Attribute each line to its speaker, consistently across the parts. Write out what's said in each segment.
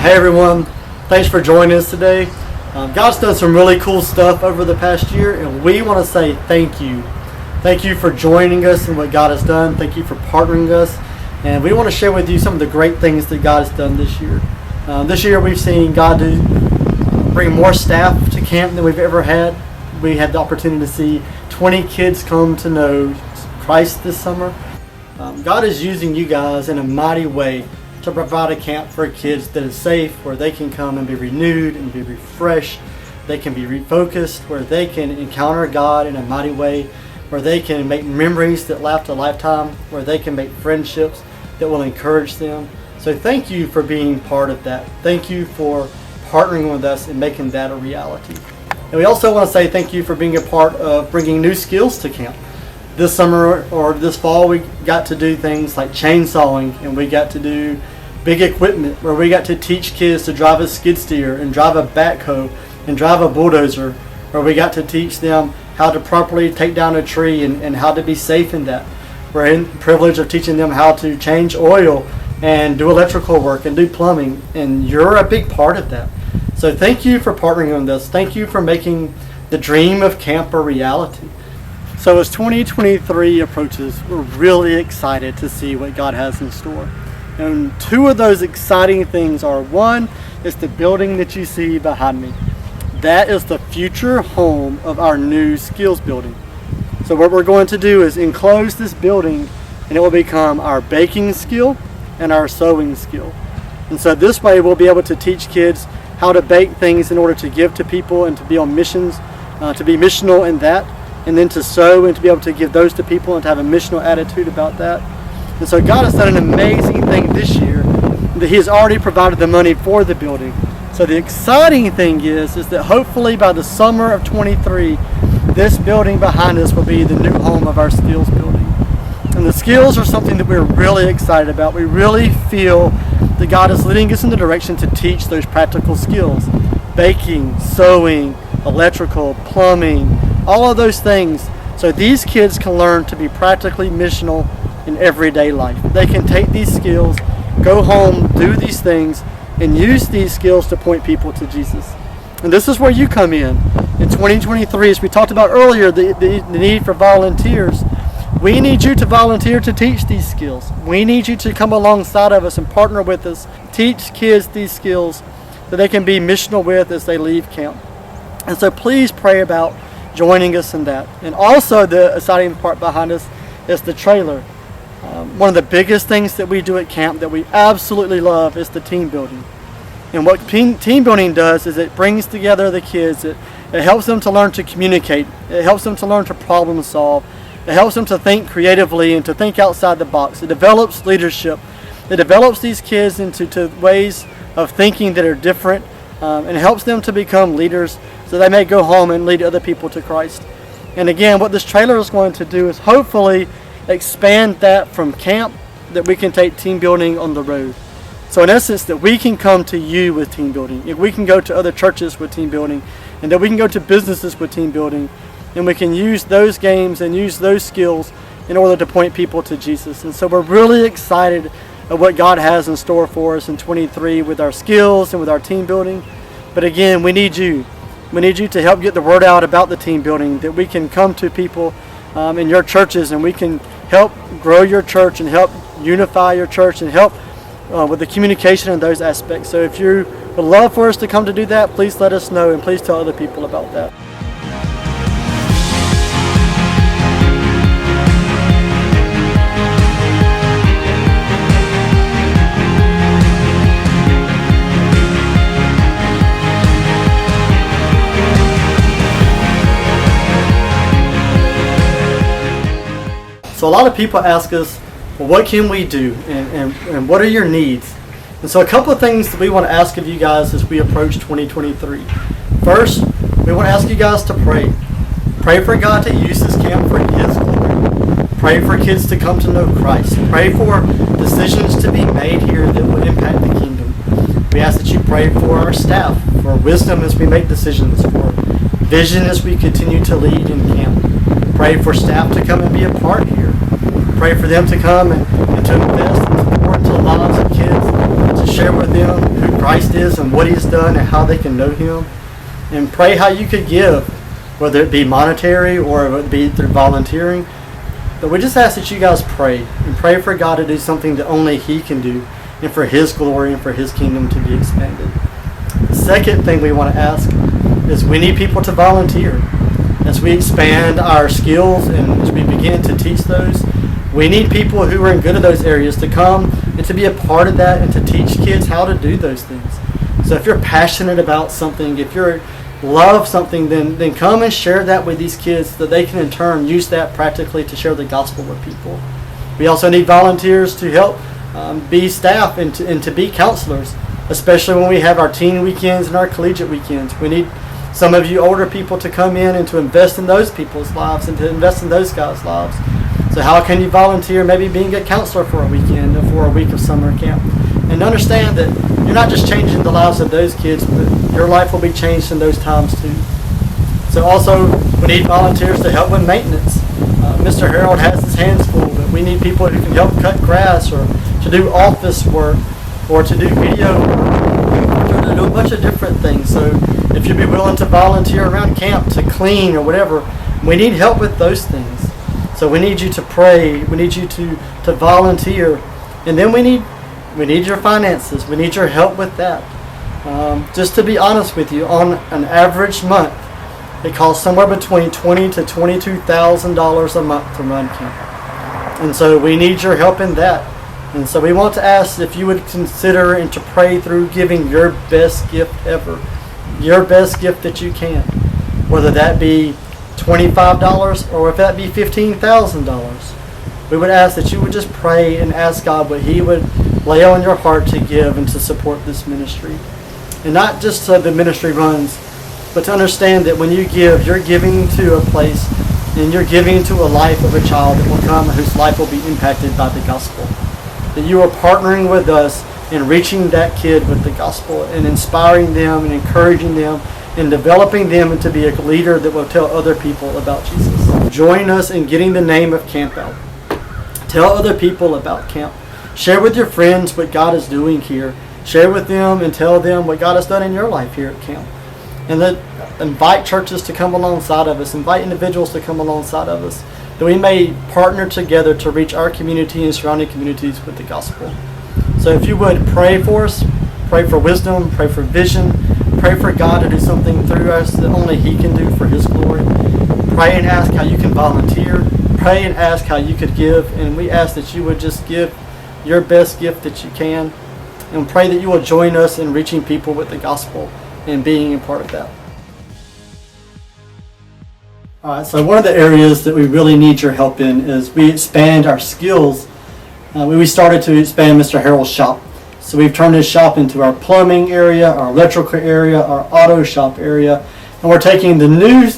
Speaker 1: Hey everyone, thanks for joining us today. God's done some really cool stuff over the past year, and we want to say thank you. Thank you for joining us in what God has done. Thank you for partnering us, and we want to share with you some of the great things that God has done this year. This year we've seen God bring more staff to camp than we've ever had. We had the opportunity to see 20 kids come to know Christ this summer. God is using you guys in a mighty way to provide a camp for kids that is safe, where they can come and be renewed and be refreshed. They can be refocused, where they can encounter God in a mighty way, where they can make memories that last a lifetime, where they can make friendships that will encourage them. So thank you for being part of that. Thank you for partnering with us and making that a reality. And we also want to say thank you for being a part of bringing new skills to camp. This summer or this fall we got to do things like chainsawing, and we got to do big equipment where we got to teach kids to drive a skid steer and drive a backhoe and drive a bulldozer, where we got to teach them how to properly take down a tree and how to be safe in that. We're in the privilege of teaching them how to change oil and do electrical work and do plumbing, and you're a big part of that. So thank you for partnering on this. Thank you for making the dream of camp a reality. So as 2023 approaches, we're really excited to see what God has in store. And two of those exciting things are, one is the building that you see behind me. That is the future home of our new skills building. So what we're going to do is enclose this building, and it will become our baking skill and our sewing skill. And so this way we'll be able to teach kids how to bake things in order to give to people and to be on missions, to be missional in that, and then to sew and to be able to give those to people and to have a missional attitude about that. And so God has done an amazing thing this year, that He has already provided the money for the building. So the exciting thing is that hopefully by the summer of 23, this building behind us will be the new home of our skills building. And the skills are something that we're really excited about. We really feel that God is leading us in the direction to teach those practical skills. Baking, sewing, electrical, plumbing, all of those things. So these kids can learn to be practically missional in everyday life. They can take these skills, go home, do these things, and use these skills to point people to Jesus. And this is where you come in. In 2023, as we talked about earlier, the need for volunteers. We need you to volunteer to teach these skills. We need you to come alongside of us and partner with us, teach kids these skills that they can be missional with as they leave camp. And so please pray about joining us in that. And also the exciting part behind us is the trailer. One of the biggest things that we do at camp that we absolutely love is the team building. And what team building does is it brings together the kids. It helps them to learn to communicate. It helps them to learn to problem solve. It helps them to think creatively and to think outside the box. It develops leadership. It develops these kids into ways of thinking that are different, and it helps them to become leaders so they may go home and lead other people to Christ. And again, what this trailer is going to do is hopefully expand that from camp, that we can take team building on the road. So in essence, that we can come to you with team building. If we can go to other churches with team building, and that we can go to businesses with team building, and we can use those games and use those skills in order to point people to Jesus. And so we're really excited of what God has in store for us in 23 with our skills and with our team building. But again, we need you. We need you to help get the word out about the team building, that we can come to people in your churches, and we can help grow your church and help unify your church and help with the communication in those aspects. So if you would love for us to come to do that, please let us know, and please tell other people about that. So a lot of people ask us, well, what can we do, and what are your needs? And so a couple of things that we want to ask of you guys as we approach 2023. First, we want to ask you guys to pray. Pray for God to use this camp for His glory. Pray for kids to come to know Christ. Pray for decisions to be made here that will impact the kingdom. We ask that you pray for our staff, for wisdom as we make decisions, for vision as we continue to lead in camp. Pray for staff to come and be a part here. Pray for them to come and to invest and to pour into the lives of kids, and to share with them who Christ is and what he's done and how they can know him. And pray how you could give, whether it be monetary or it be through volunteering. But we just ask that you guys pray and pray for God to do something that only he can do and for his glory and for his kingdom to be expanded. The second thing we want to ask is we need people to volunteer. As we expand our skills and as we begin to teach those, we need people who are good at those areas to come and to be a part of that and to teach kids how to do those things. So if you're passionate about something, if you love something, then come and share that with these kids so that they can in turn use that practically to share the gospel with people. We also need volunteers to help be staff and to be counselors, especially when we have our teen weekends and our collegiate weekends. We need some of you older people to come in and to invest in those people's lives and to invest in those guys' lives. So how can you volunteer maybe being a counselor for a weekend or for a week of summer camp? And understand that you're not just changing the lives of those kids, but your life will be changed in those times too. So also, we need volunteers to help with maintenance. Mr. Harold has his hands full, but we need people who can help cut grass or to do office work or to do video work or to do a bunch of different things. So if you'd be willing to volunteer around camp to clean or whatever, we need help with those things. So we need you to pray. We need you to volunteer. And then we need your finances. We need your help with that. Just to be honest with you, on an average month, it costs somewhere between $20,000 to $22,000 a month to run camp. And so we need your help in that. And so we want to ask if you would consider and to pray through giving your best gift ever. Your best gift that you can. Whether that be $25 or if that be $15,000. We would ask that you would just pray and ask God what he would lay on your heart to give and to support this ministry. And not just so the ministry runs, but to understand that when you give, you're giving to a place and you're giving to a life of a child that will come whose life will be impacted by the gospel. That you are partnering with us in reaching that kid with the gospel and inspiring them and encouraging them and developing them into be a leader that will tell other people about Jesus. Join us in getting the name of camp out. Tell other people about camp. Share with your friends what God is doing here. Share with them and tell them what God has done in your life here at camp. And then invite churches to come alongside of us. Invite individuals to come alongside of us. That we may partner together to reach our community and surrounding communities with the gospel. So if you would pray for us, pray for wisdom, pray for vision, pray for God to do something through us that only he can do for his glory. Pray and ask how you can volunteer. Pray and ask how you could give. And we ask that you would just give your best gift that you can. And pray that you will join us in reaching people with the gospel and being a part of that. Alright, so one of the areas that we really need your help in is we expand our skills. We started to expand Mr. Harold's shop. So we've turned his shop into our plumbing area, our electrical area, our auto shop area. And we're taking the new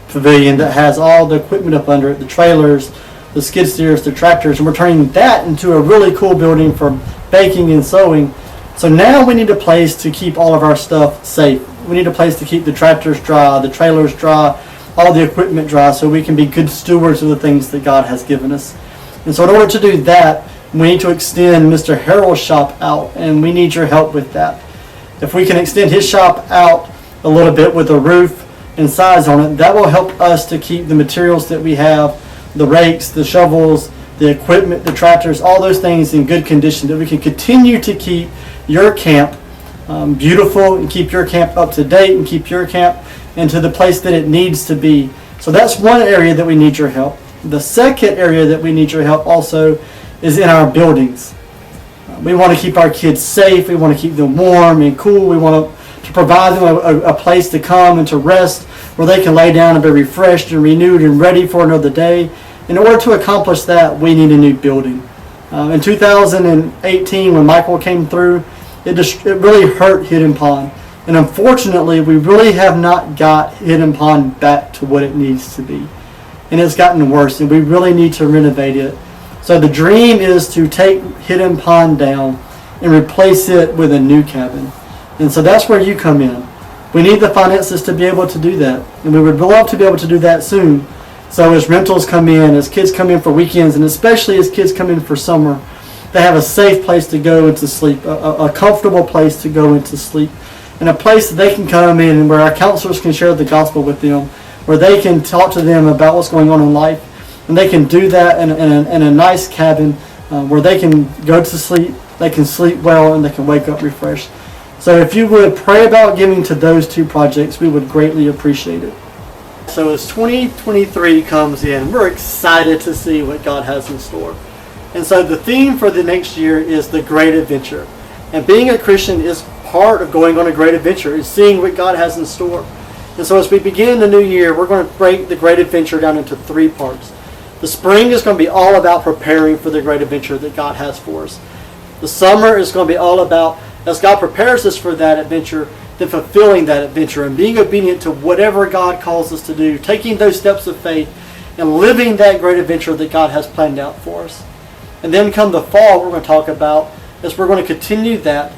Speaker 1: pavilion that has all the equipment up under it, the trailers, the skid steers, the tractors, and we're turning that into a really cool building for baking and sewing. So now we need a place to keep all of our stuff safe. We need a place to keep the tractors dry, the trailers dry, all the equipment dry, so we can be good stewards of the things that God has given us. And so in order to do that, we need to extend Mr. Harold's shop out, and we need your help with that. If we can extend his shop out a little bit with a roof and sides on it, that will help us to keep the materials that we have, the rakes, the shovels, the equipment, the tractors, all those things in good condition, that we can continue to keep your camp beautiful and keep your camp up to date and keep your camp into the place that it needs to be. So that's one area that we need your help. The second area that we need your help also is in our buildings. We want to keep our kids safe. We want to keep them warm and cool. We want to provide them a place to come and to rest where they can lay down and be refreshed and renewed and ready for another day. In order to accomplish that, we need a new building. In 2018, when Michael came through, it really hurt Hidden Pond. And unfortunately, we really have not got Hidden Pond back to what it needs to be. And it's gotten worse, and we really need to renovate it. So the dream is to take Hidden Pond down and replace it with a new cabin. And so that's where you come in. We need the finances to be able to do that. And we would love to be able to do that soon. So as rentals come in, as kids come in for weekends, and especially as kids come in for summer, they have a safe place to go into sleep, a comfortable place to go into sleep, and a place that they can come in and where our counselors can share the gospel with them, where they can talk to them about what's going on in life, and they can do that in a nice cabin where they can go to sleep, they can sleep well, and they can wake up refreshed. So if you would pray about giving to those two projects, we would greatly appreciate it. So as 2023 comes in, we're excited to see what God has in store. And so the theme for the next year is the great adventure. And being a Christian is part of going on a great adventure, is seeing what God has in store. And so as we begin the new year, we're going to break the great adventure down into 3 parts. The spring is going to be all about preparing for the great adventure that God has for us. The summer is going to be all about, as God prepares us for that adventure, then fulfilling that adventure and being obedient to whatever God calls us to do, taking those steps of faith and living that great adventure that God has planned out for us. And then come the fall, what we're going to talk about is we're going to continue that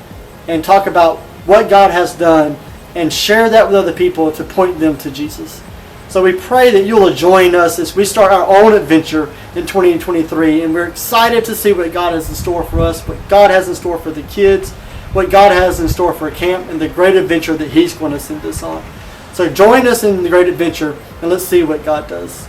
Speaker 1: and talk about what God has done and share that with other people to point them to Jesus. So we pray that you'll join us as we start our own adventure in 2023, and we're excited to see what God has in store for us, what God has in store for the kids, what God has in store for camp, and the great adventure that He's going to send us on. So join us in the great adventure, and let's see what God does.